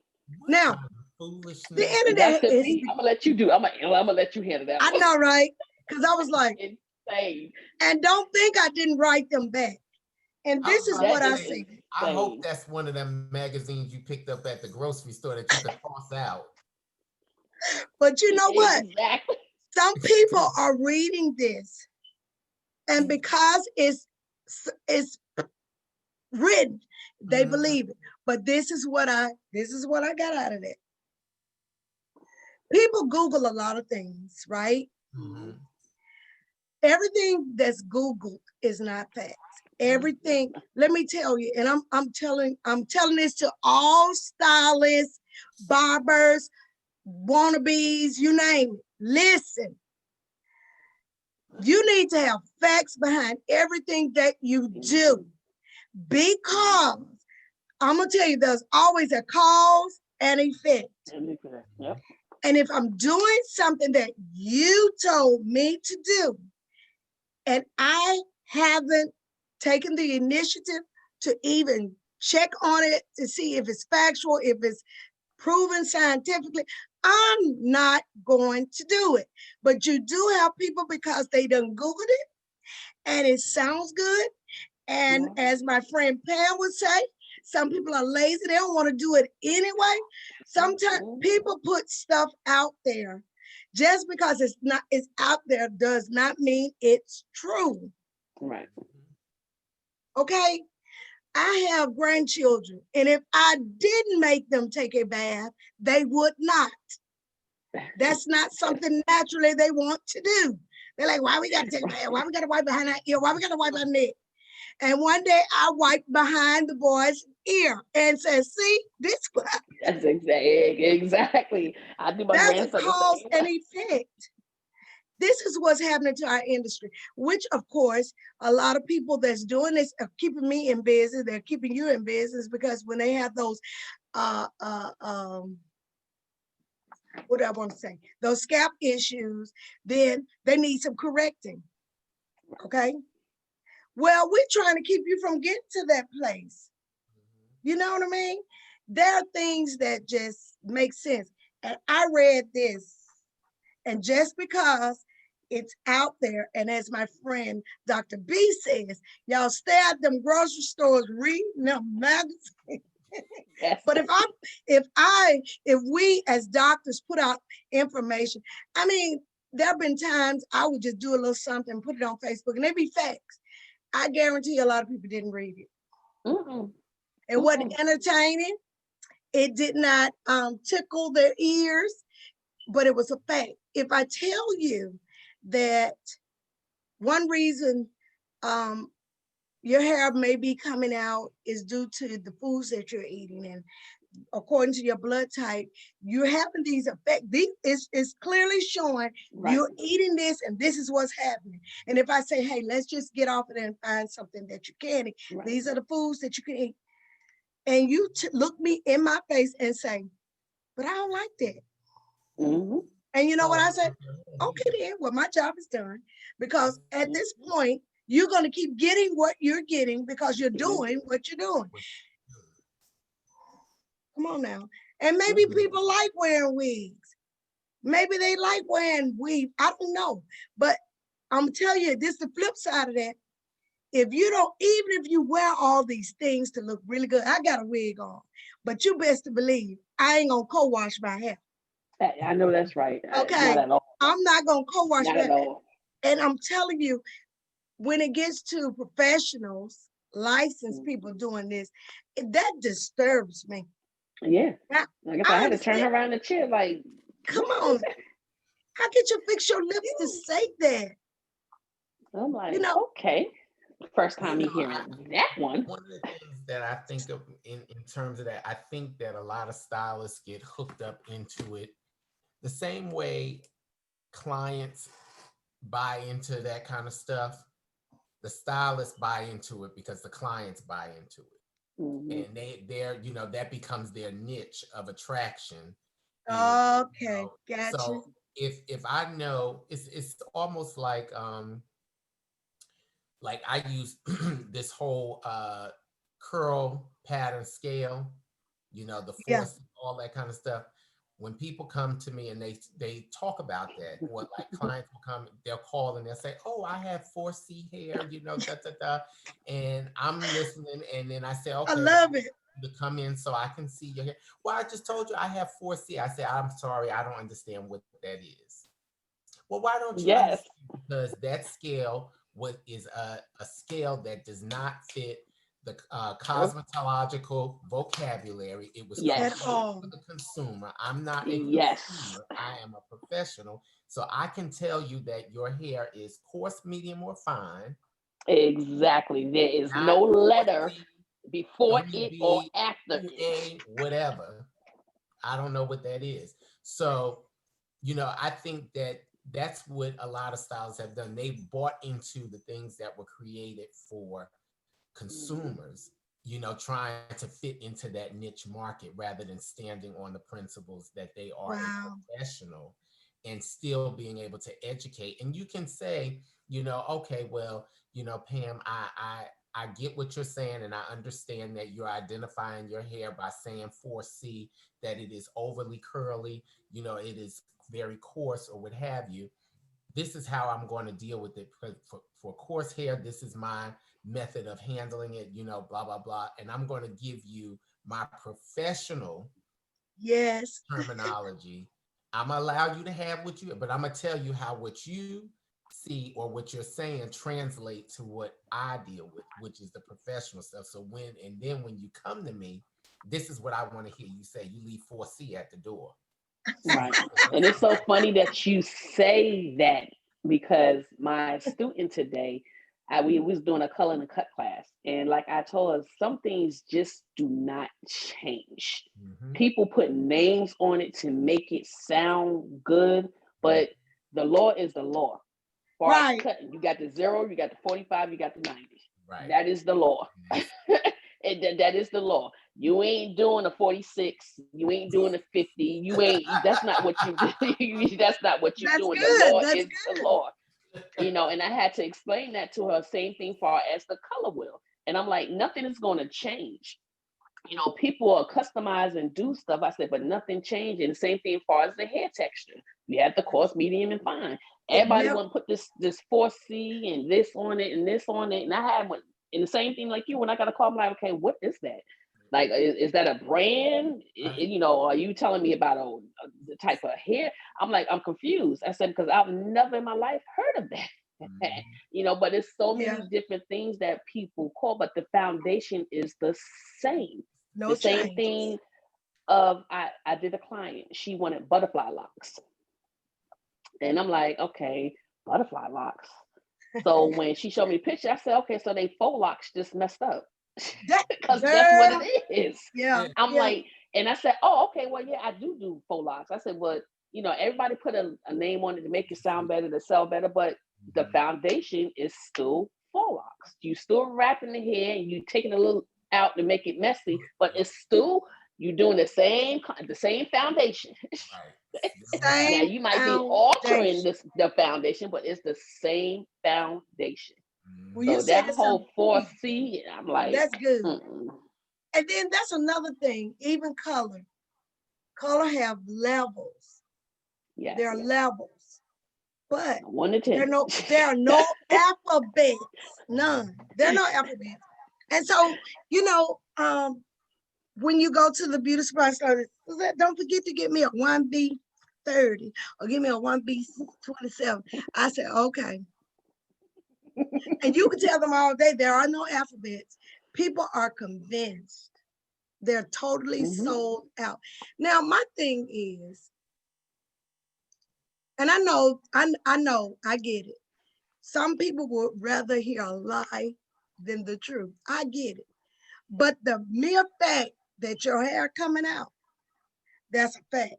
A: Now,
C: Foolishness.
A: the internet is.
B: I'm gonna let you do. I'm gonna let you handle that.
A: I know, right? Because I was like,
B: insane.
A: and don't think I didn't write them back. And this is what I see.
C: I hope that's one of them magazines you picked up at the grocery store that you could toss out.
A: But you know what?
B: Exactly.
A: Some people are reading this, and because it's written, they believe it. But this is what I got out of it. People Google a lot of things, right? Everything that's Googled is not fact. Everything, let me tell you, and I'm telling this to all stylists, barbers, wannabes, you name it. Listen, you need to have facts behind everything that you do, because I'm gonna tell you, there's always a cause and effect.
B: Yep.
A: And if I'm doing something that you told me to do, and I haven't taken the initiative to even check on it to see if it's factual, if it's proven scientifically, I'm not going to do it. But you do have people, because they done Googled it and it sounds good. And as my friend Pam would say, some people are lazy. They don't want to do it anyway. Sometimes people put stuff out there. Just because it's out there does not mean it's true.
B: Right.
A: Okay? I have grandchildren, and if I didn't make them take a bath, they would not. That's not something naturally they want to do. They're like, why we got to take a bath? Why we got to wipe behind our ear? Why we got to wipe our neck? And one day I wiped behind the boy's ear and said, see, this one.
B: That's exactly. I do my
A: That's a
B: grandson.
A: cause and effect. This is what's happening to our industry, which of course, a lot of people that's doing this are keeping me in business. They're keeping you in business, because when they have those what do I want to say? Those scalp issues, then they need some correcting. Okay. Well, we're trying to keep you from getting to that place. You know what I mean? There are things that just make sense. And I read this, and just because it's out there, and as my friend Dr. B says, y'all stay at them grocery stores reading them magazines.
B: Yes.
A: But if we as doctors put out information, I mean, there have been times I would just do a little something, put it on Facebook, and they be facts. I guarantee a lot of people didn't read it.
B: Mm-mm.
A: It wasn't entertaining. It did not tickle their ears, but it was a fact. If I tell you that one reason your hair may be coming out is due to the foods that you're eating, and according to your blood type, you're having these effects. It's clearly showing you're eating this, and this is what's happening. And if I say, hey, let's just get off of it and find something that you can eat, these are the foods that you can eat. And you look me in my face and say, but I don't like that.
B: Mm-hmm.
A: And you know what I said? Okay, then, well, my job is done. Because at this point, you're going to keep getting what you're getting because you're doing what you're doing. Come on now. And maybe people like wearing wigs. Maybe they like wearing weave. I don't know. But I'm telling you, this is the flip side of that. If you don't, even if you wear all these things to look really good, I got a wig on, but you best to believe I ain't gonna co-wash my hair.
B: I know that's right.
A: Okay,
B: Not at all.
A: I'm not gonna co-wash
B: Not
A: my
B: at
A: hair.
B: all.
A: And I'm telling you, when it gets to professionals, licensed people doing this, that disturbs me.
B: Yeah.
A: Now,
B: Like I said, I had to turn around the chair. Like,
A: come on, how could you fix your lips to say that?
B: I'm like,
A: You know,
B: okay. First time you hearing that one.
C: One of the things that I think of in terms of that, I think that a lot of stylists get hooked up into it the same way clients buy into that kind of stuff. The stylists buy into it because the clients buy into it.
B: Mm-hmm.
C: And they're, that becomes their niche of attraction.
A: okay, gotcha.
C: So if I know, it's almost like I use this whole curl pattern scale, the force, all that kind of stuff. When people come to me and they talk about that, or like clients will come, they'll call and they'll say, "Oh, I have 4C hair, da da da," and I'm listening, and then I say, "Okay,
A: I love it."
C: To come in so I can see your hair." "Well, I just told you I have 4C." I say, "I'm sorry, I don't understand what that is." "Well, why don't you
B: Yes.
C: understand?" Because that scale is a scale that does not fit the cosmetological vocabulary. It was created for the consumer. I'm not a consumer. I am a professional. So I can tell you that your hair is coarse, medium, or fine.
B: Exactly. There is no letter before it or
C: 3B,
B: after it.
C: 2A, whatever. I don't know what that is. So, I think that that's what a lot of stylists have done. They've bought into the things that were created for consumers, trying to fit into that niche market rather than standing on the principles that they are a professional and still being able to educate. And you can say, okay, well, Pam, I get what you're saying, and I understand that you're identifying your hair by saying 4C, that it is overly curly, it is very coarse or what have you. This is how I'm going to deal with it. For coarse hair, this is my method of handling it, blah, blah, blah. And I'm going to give you my professional terminology. I'm going to allow you to have what you, but I'm going to tell you how what you see or what you're saying translate to what I deal with, which is the professional stuff. So then when you come to me, this is what I want to hear you say. You leave 4C at the door.
B: Right. And it's so funny that you say that, because my student today, we was doing a color and a cut class. And like I told her, some things just do not change. Mm-hmm. People put names on it to make it sound good, but the law is the law. For us cutting, you got the 0, you got the 45, you got the 90. Right. That is the law. And that is the law. You ain't doing a 46. You ain't doing a 50. You ain't, that's not what you do. That's not what you're
A: That's
B: doing. The
A: good.
B: law
A: That's
B: is the
A: good.
B: law. And I had to explain that to her. Same thing far as the color wheel. And I'm like, nothing is going to change. People are customized and do stuff. I said, but nothing changed. And the same thing as far as the hair texture. We had the coarse, medium, and fine.
A: It
B: Everybody
A: never.
B: want to put this 4C and this on it and this on it. And I had one. And the same thing like you, when I got a call, I'm like, okay, what is that? Like, is that a brand? Are you telling me about the type of hair? I'm like, I'm confused. I said, because I've never in my life heard of that. But it's so
A: Yeah.
B: many different things that people call, but the foundation is the same.
A: No
B: The same
A: changes.
B: thing of I did a client, she wanted butterfly locks. And I'm like, okay, butterfly locks. So when she showed me the picture, I said, okay, so they faux locks just messed up. Because that's what
A: Girl.
B: it is.
A: Yeah.
B: I'm
A: Yeah.
B: like, and I said, oh, okay, well, yeah, I do faux locks. I said, but everybody put a name on it to make it sound better, to sell better, but the foundation is still faux locks. You still wrapping the hair, and you taking a little out to make it messy, but it's still you doing the same foundation.
C: Right.
B: Now
A: Same
B: you might be altering
A: foundation.
B: the foundation, but it's the same foundation.
A: Well, you
B: So
A: said
B: that
A: something.
B: whole 4C, I'm like,
A: That's good.
B: mm-mm.
A: And then that's another thing. Even color. Color have levels.
B: Yes,
A: There are levels, but
B: 1 to
A: there
B: 10.
A: are no alphabets. None. There are no alphabets. And so, when you go to the beauty supply store, don't forget to get me a 1B30 or give me a 1B27. I said, okay. And you can tell them all day there are no alphabets. People are convinced. They're totally sold out. Now, my thing is, and I know, I get it. Some people would rather hear a lie than the truth. I get it. But the mere fact that your hair coming out, that's a fact.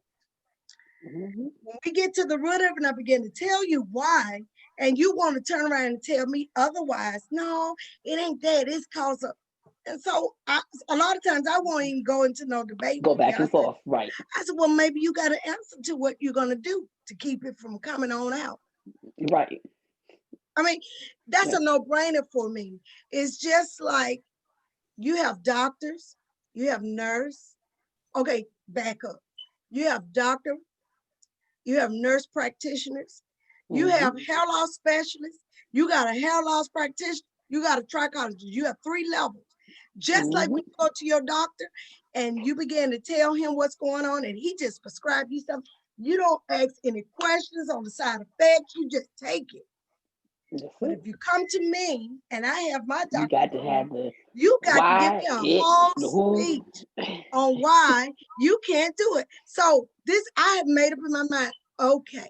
A: When we get to the root of it and I begin to tell you why, and you want to turn around and tell me otherwise, no, it ain't that. It's cause of. And so a lot of times I won't even go into no debate
B: Go
A: with you.
B: back and forth, right?
A: I said, well, maybe you got an answer to what you're going to do to keep it from coming on out.
B: Right.
A: I mean, that's a no-brainer for me. It's just like you have doctors, you have nurse. Okay, back up. You have doctor, you have nurse practitioners, you have hair loss specialists, you got a hair loss practitioner, you got a trichologist. You have 3 levels. Just like when you go to your doctor and you begin to tell him what's going on and he just prescribed you something, you don't ask any questions on the side effects, you just take it. But if you come to me and I have my doctor,
B: you got to have the
A: you got to give me
B: why,
A: a
B: it,
A: whole
B: the who.
A: speech on why you can't do it. So I have made up in my mind, okay,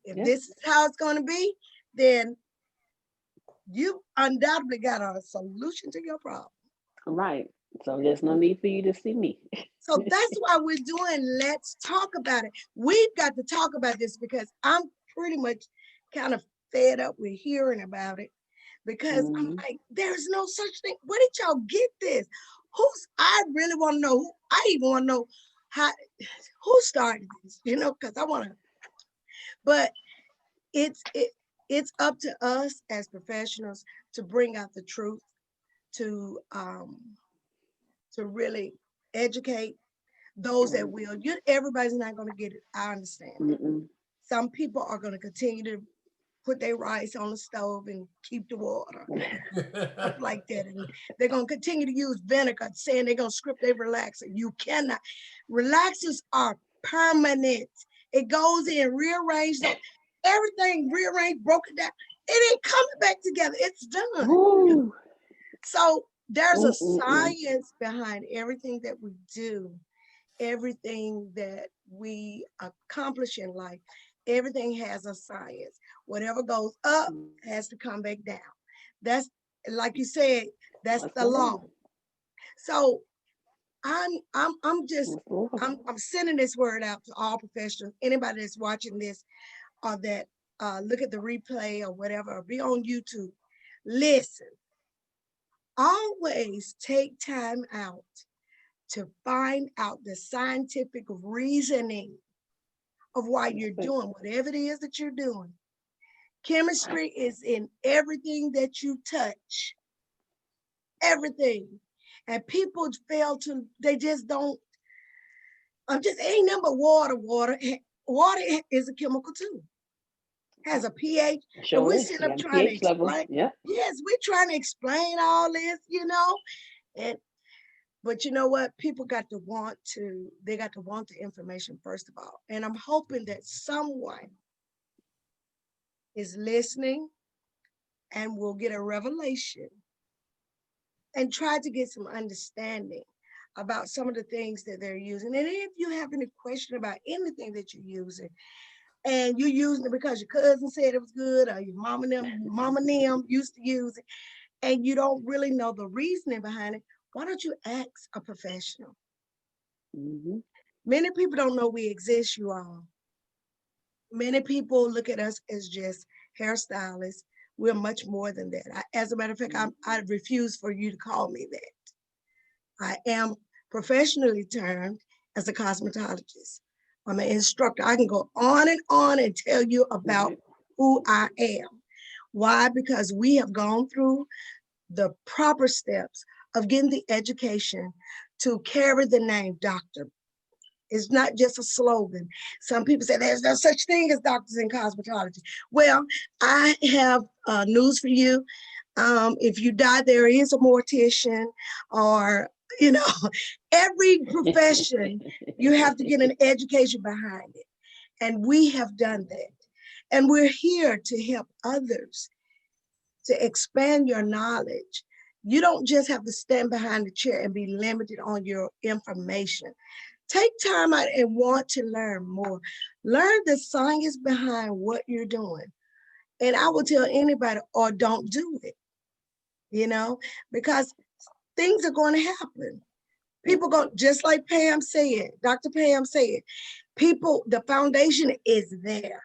A: if this is how it's going to be, then you undoubtedly got a solution to your problem.
B: Right. So there's no need for you to see me.
A: So that's why we're doing Let's Talk About It. We've got to talk about this because I'm pretty much kind of fed up with hearing about it because I'm like, there's no such thing. Where did y'all get this? I really want to know. I even want to know who started this, because I want to. But it's up to us as professionals to bring out the truth, to really educate those that will. Everybody's not going to get it. I understand. Some people are going to continue to put their rice on the stove and keep the water, stuff like that. And they're going to continue to use vinegar, saying they're going to script their relaxer. You cannot. Relaxers are permanent. It goes in, rearranged, everything rearranged, broken down. It ain't coming back together. It's done.
B: Ooh.
A: So there's a science behind everything that we do, everything that we accomplish in life. Everything has a science. Whatever goes up has to come back down. That's, like you said, that's the law. So I'm sending this word out to all professionals, anybody that's watching this or that look at the replay or whatever, or be on YouTube. Listen, always take time out to find out the scientific reasoning of why you're doing whatever it is that you're doing. Chemistry is in everything that you touch, everything. And people fail to, they just don't, ain't nothing but water. Water is a chemical too, has a pH. And
B: Sure
A: we
B: is.
A: sit
B: You
A: up
B: got a
A: trying to
B: pH level.
A: explain.
B: Yeah.
A: Yes, we're trying to explain all this, and but you know what? People got to want to, they got to want the information first of all. And I'm hoping that someone is listening and will get a revelation and try to get some understanding about some of the things that they're using. And if you have any question about anything that you're using, and you're using it because your cousin said it was good, or your mama and them used to use it, and you don't really know the reasoning behind it, why don't you ask a professional?
B: Mm-hmm.
A: Many people don't know we exist, you all. Many people look at us as just hairstylists. We're much more than that. As a matter of fact, I refuse for you to call me that. I am professionally termed as a cosmetologist. I'm an instructor. I can go on and tell you about who I am. Why? Because we have gone through the proper steps of getting the education to carry the name doctor. It's not just a slogan. Some people say there's no such thing as doctors in cosmetology. Well, I have news for you. If you die, there is a mortician, or, every profession, you have to get an education behind it. And we have done that. And we're here to help others to expand your knowledge. You don't just have to stand behind the chair and be limited on your information. Take time out and want to learn more. Learn the science behind what you're doing. And I will tell anybody, or don't do it, because things are going to happen. People go, just like Pam said, Dr. Pam said, people, the foundation is there.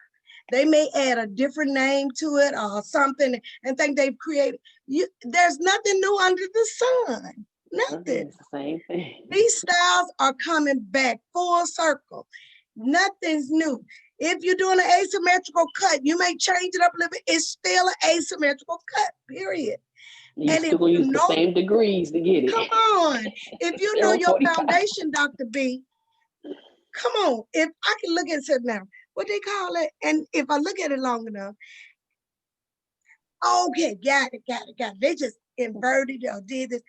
A: They may add a different name to it or something and think they've created. There's nothing new under the sun. Nothing.
B: It's the same thing.
A: These styles are coming back full circle. Nothing's new. If you're doing an asymmetrical cut, you may change it up a little bit. It's still an asymmetrical cut, period.
B: You're
A: And if
B: still going to
A: you
B: use the
A: know,
B: same degrees to get it.
A: come on. If you know your
B: 0.45.
A: foundation, Dr. B, come on. If I can look at it now, what they call it, and if I look at it long enough, okay, got it. They just inverted or did this.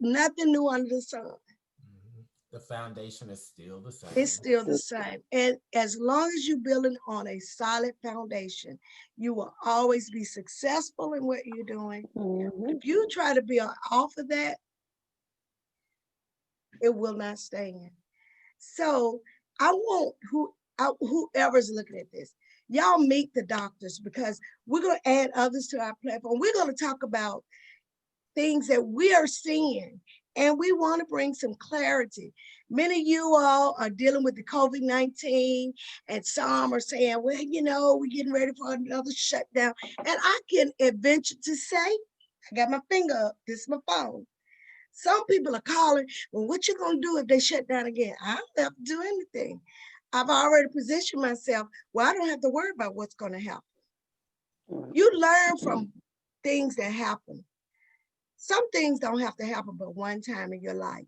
A: Nothing new under the sun.
C: The foundation is still the same.
A: It's still the same. And as long as you're building on a solid foundation, you will always be successful in what you're doing. If you try to be off of that, it will not stand. So I want whoever's looking at this, y'all meet the doctors, because we're going to add others to our platform. We're going to talk about things that we are seeing, and we want to bring some clarity. Many of you all are dealing with the COVID-19, and some are saying, well, we're getting ready for another shutdown. And I can venture to say, I got my finger up, this is my phone. Some people are calling, well, what you gonna do if they shut down again? I don't have to do anything. I've already positioned myself where I don't have to worry about what's gonna happen. You learn from things that happen. Some things don't have to happen but one time in your life.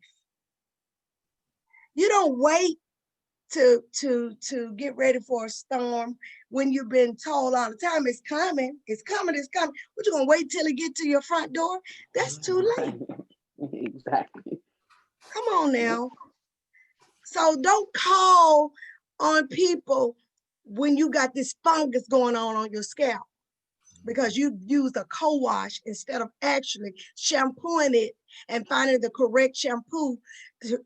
A: You don't wait to get ready for a storm when you've been told all the time it's coming. What, you gonna wait till it get to your front door? That's too late.
B: Exactly.
A: Come on now. So don't call on people when you got this fungus going on your scalp, because you used a co-wash instead of actually shampooing it and finding the correct shampoo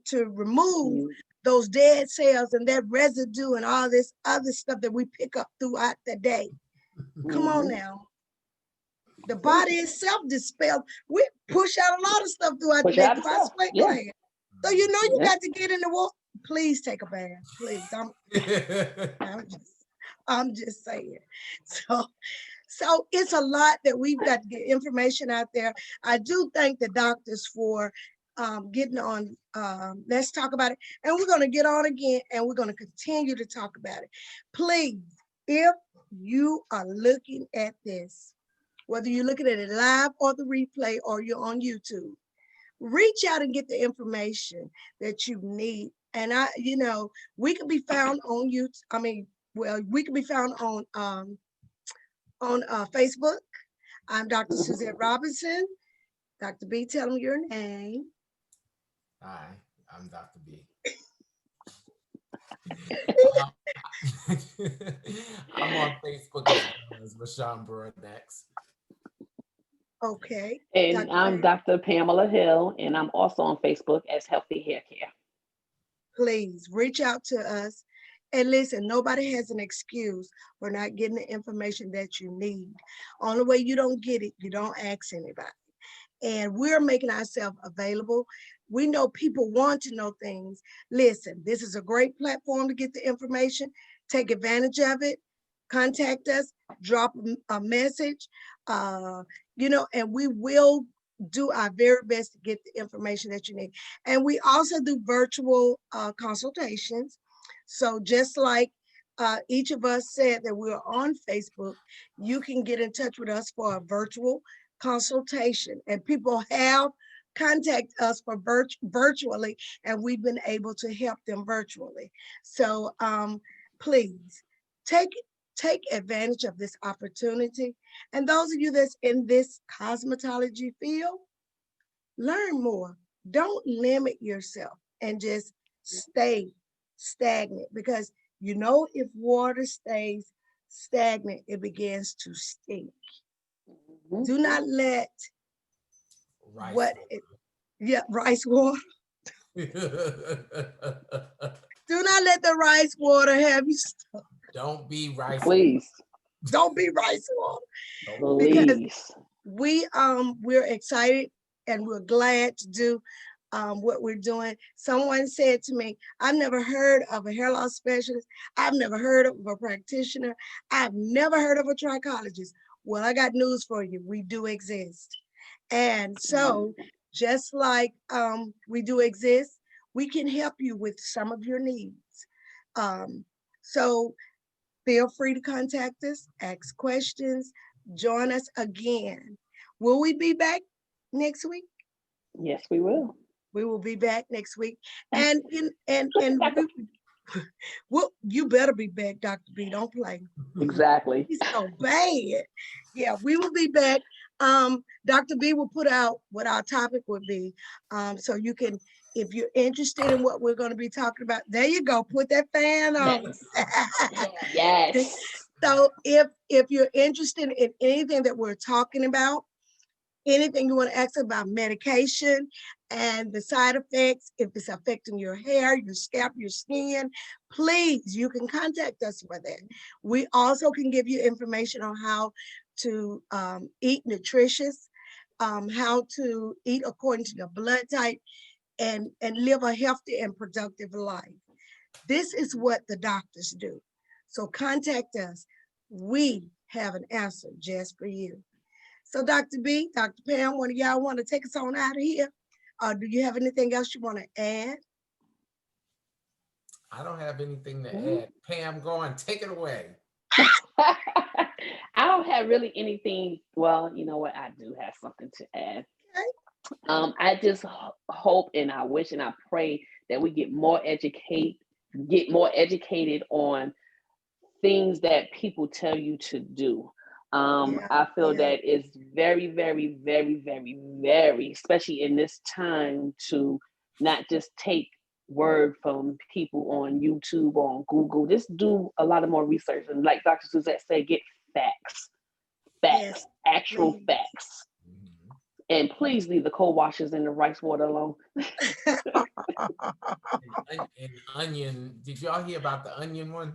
A: to remove those dead cells and that residue and all this other stuff that we pick up throughout the day. Come on now. The body itself dispels. We push out a lot of stuff throughout the day through our sweat gland. So you got to get in the water. Please take a bath. Please. I'm just saying. So So it's a lot that we've got to get information out there. I do thank the doctors for getting on. Let's talk about it. And we're going to get on again and we're going to continue to talk about it. Please, if you are looking at this, whether you're looking at it live or the replay or you're on YouTube, reach out and get the information that you need. And we can be found on YouTube. We can be found on Facebook. I'm Dr. Suzette Robinson. Dr. B, tell them your name.
C: Hi, I'm Dr. B. I'm on Facebook as Rashawn Burnett.
A: Okay.
B: And I'm Dr. Pamela Hill, and I'm also on Facebook as Healthy Hair Care.
A: Please reach out to us. And listen, nobody has an excuse for not getting the information that you need. Only way you don't get it, you don't ask anybody. And we're making ourselves available. We know people want to know things. Listen, this is a great platform to get the information. Take advantage of it. Contact us, drop a message, and we will do our very best to get the information that you need. And we also do virtual consultations. So just like each of us said that we're on Facebook, you can get in touch with us for a virtual consultation. And people have contacted us for virtually, and we've been able to help them virtually. So please take advantage of this opportunity. And those of you that's in this cosmetology field, learn more. Don't limit yourself and just stay stagnant, because if water stays stagnant, it begins to stink. Do not let rice water. Do not let the rice water have you stuck.
C: Don't be rice.
B: Please.
A: Don't be rice water.
B: Please.
A: Because we're excited and we're glad to do what we're doing. Someone said to me, I've never heard of a hair loss specialist. I've never heard of a practitioner. I've never heard of a trichologist. Well, I got news for you. We do exist. And so just like we do exist, we can help you with some of your needs. So feel free to contact us, ask questions, join us again. Will we be back next week?
B: Yes, we will.
A: We will be back next week. And well, you better be back, Dr. B. Don't play.
B: Exactly.
A: He's so bad. Yeah, we will be back. Dr. B will put out what our topic would be. So you can, if you're interested in what we're going to be talking about, there you go. Put that fan on.
B: Yes.
A: So if you're interested in anything that we're talking about, anything you want to ask about medication and the side effects, if it's affecting your hair, your scalp, your skin, please, you can contact us for that. We also can give you information on how to eat nutritious, how to eat according to your blood type, and live a healthy and productive life. This is what the doctors do. So contact us. We have an answer just for you. So Dr. B, Dr. Pam, one of y'all want to take us on out of here? Or do you have anything else you want to add?
C: I don't have anything to add. Pam, go on, take it away.
B: I don't have really anything. Well, you know what? I do have something to add. Okay. I just hope and I wish and I pray that we get more educated on things that people tell you to do. I feel that it's very, very, very, very, very, especially in this time, to not just take word from people on YouTube or on Google. Just do a lot of more research. And like Dr. Suzette said, get facts, actual facts. And please leave the cold washers and the rice water alone.
C: and onion, did y'all hear about the onion one?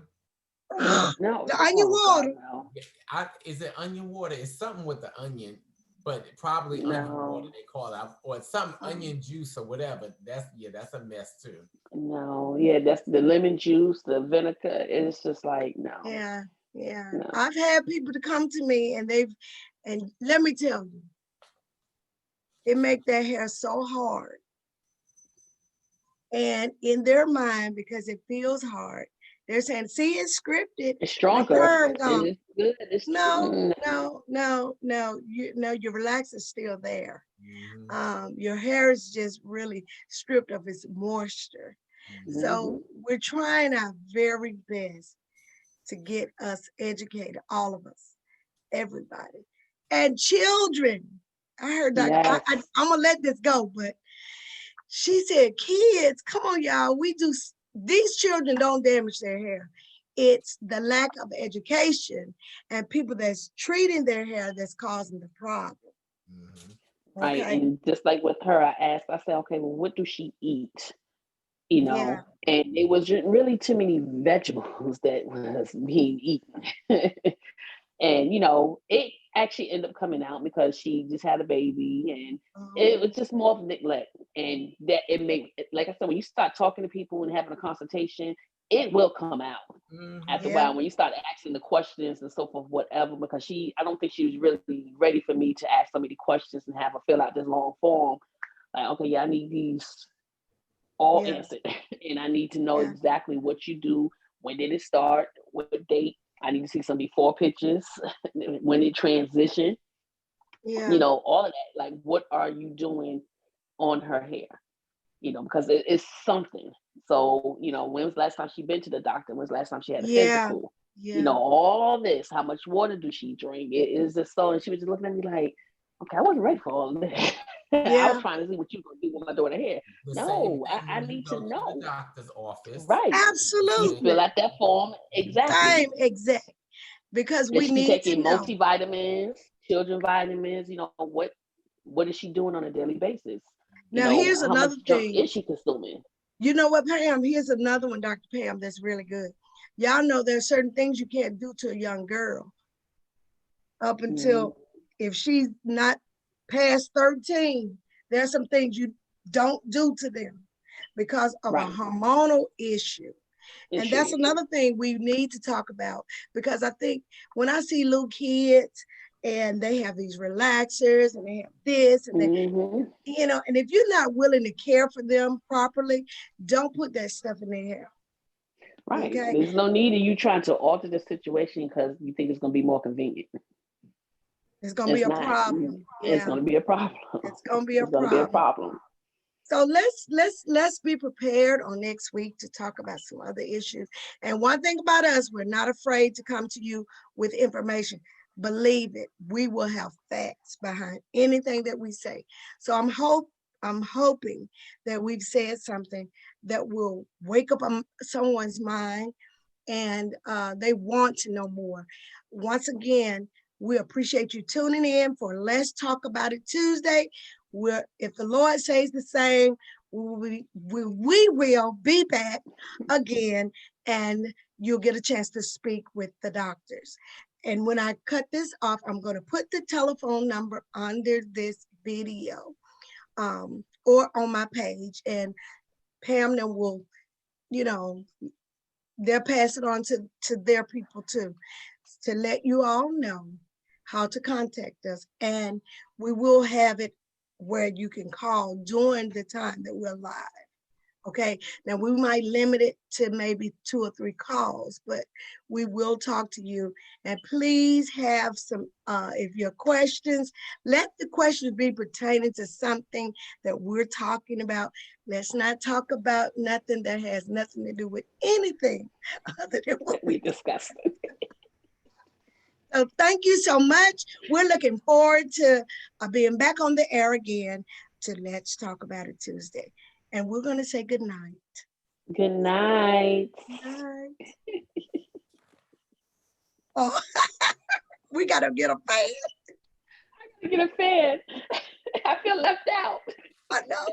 B: No.
A: The onion water.
B: God, no.
C: Is it onion water? It's something with the onion, but probably onion water they call it, or some onion juice or whatever. That's a mess too.
B: No, that's the lemon juice, the vinegar. It's just like no.
A: Yeah. Yeah.
B: No.
A: I've had people to come to me and let me tell you, it make their hair so hard. And in their mind, because it feels hard, they're saying, see, it's scripted.
B: It's
A: My
B: stronger.
A: perm gone.
B: It's good. It's
A: No, no. Your relax is still there. Your hair is just really stripped of its moisture. So we're trying our very best to get us educated, all of us, everybody, and children. I heard that.
B: Yes.
A: I'm gonna let this go, but she said, "Kids, come on, y'all. We do. These children don't damage their hair. It's the lack of education and people that's treating their hair that's causing the problem."
B: Right.
A: Okay.
B: And just like with her, I asked, I said, okay, well, what does she eat? You
A: Yeah.
B: know, and it was really too many vegetables that was being eaten. And, you know, it actually ended up coming out because she just had a baby and it was just more of neglect. And that it made, like I said, when you start talking to people and having a consultation, it will come out after a
A: Yeah.
B: while when you start asking the questions and so forth, whatever, because I don't think she was really ready for me to ask so many questions and have her fill out this long form. Like, okay, yeah, I need these all
A: Yeah.
B: answered. And I need to know
A: Yeah.
B: exactly what you do, when did it start, what date. I need to see some before pictures, when it transitioned,
A: Yeah.
B: you know, all of that. Like, what are you doing on her hair? You know, because it's something. So, you know, when was the last time she been to the doctor? When's the last time she had a
A: Yeah.
B: physical? You
A: Yeah.
B: know, all this. How much water do she drink? It is just so. And she was just looking at me like, okay, I wasn't ready for all this. I was
A: Yeah.
B: trying to see what you gonna do with my daughter hair.
C: The same
B: No,
C: thing
B: I
C: when you
B: need to
C: go to the
B: know.
C: doctor's office.
B: Right. You
C: Same.
B: fill
A: Absolutely.
B: out that form. Exactly.
A: Same exact. Because
B: Is
A: we
B: she
A: need to
B: taking
A: know.
B: multivitamins, children vitamins? You know, what is she doing on a daily basis? You
A: Now,
B: know,
A: here's
B: how much
A: another
B: junk
A: thing.
B: is she consuming?
A: You know what, Pam? Here's another one, Dr. Pam, that's really good. Y'all know there's certain things you can't do to a young girl up
B: Mm-hmm.
A: until if she's not past 13. There's some things you don't do to them because of a
B: Right.
A: hormonal issue. And that's
B: Issues.
A: another thing we need to talk about because I think when I see little kids and they have these relaxers and they have this and they,
B: Mm-hmm.
A: and if you're not willing to care for them properly, don't put that stuff in their hair.
B: Right.
A: Okay.
B: There's no need of you trying to alter the situation because you think it's going to be more convenient.
A: It's gonna be
B: It's
A: a
B: not.
A: problem.
B: It's
A: Yeah,
B: going to be a problem.
A: it's gonna be a
B: It's going to be a
A: problem.
B: problem.
A: So let's be prepared on next week to talk about some other issues. And one thing about us, we're not afraid to come to you with information. Believe it, we will have facts behind anything that we say. So I'm hoping that we've said something that will wake up someone's mind and they want to know more. Once again, we appreciate you tuning in for Let's Talk About It Tuesday. If the Lord says the same, we will be back again and you'll get a chance to speak with the doctors. And when I cut this off, I'm going to put the telephone number under this video or on my page. And Pamela will, you know, they'll pass it on to their people too, to let you all know how to contact us. And we will have it where you can call during the time that we're live. Okay. Now we might limit it to maybe 2 or 3 calls, but we will talk to you. And please have some, if your questions, let the questions be pertaining to something that we're talking about. Let's not talk about nothing that has nothing to do with anything other than what
B: We
A: we.
B: discussed.
A: So thank you so much. We're looking forward to being back on the air again to Let's Talk About It Tuesday. And we're going to say good night.
B: Good night.
A: Good night. Oh, we got to get a fan.
B: Get a fan. I feel left out.
A: I know.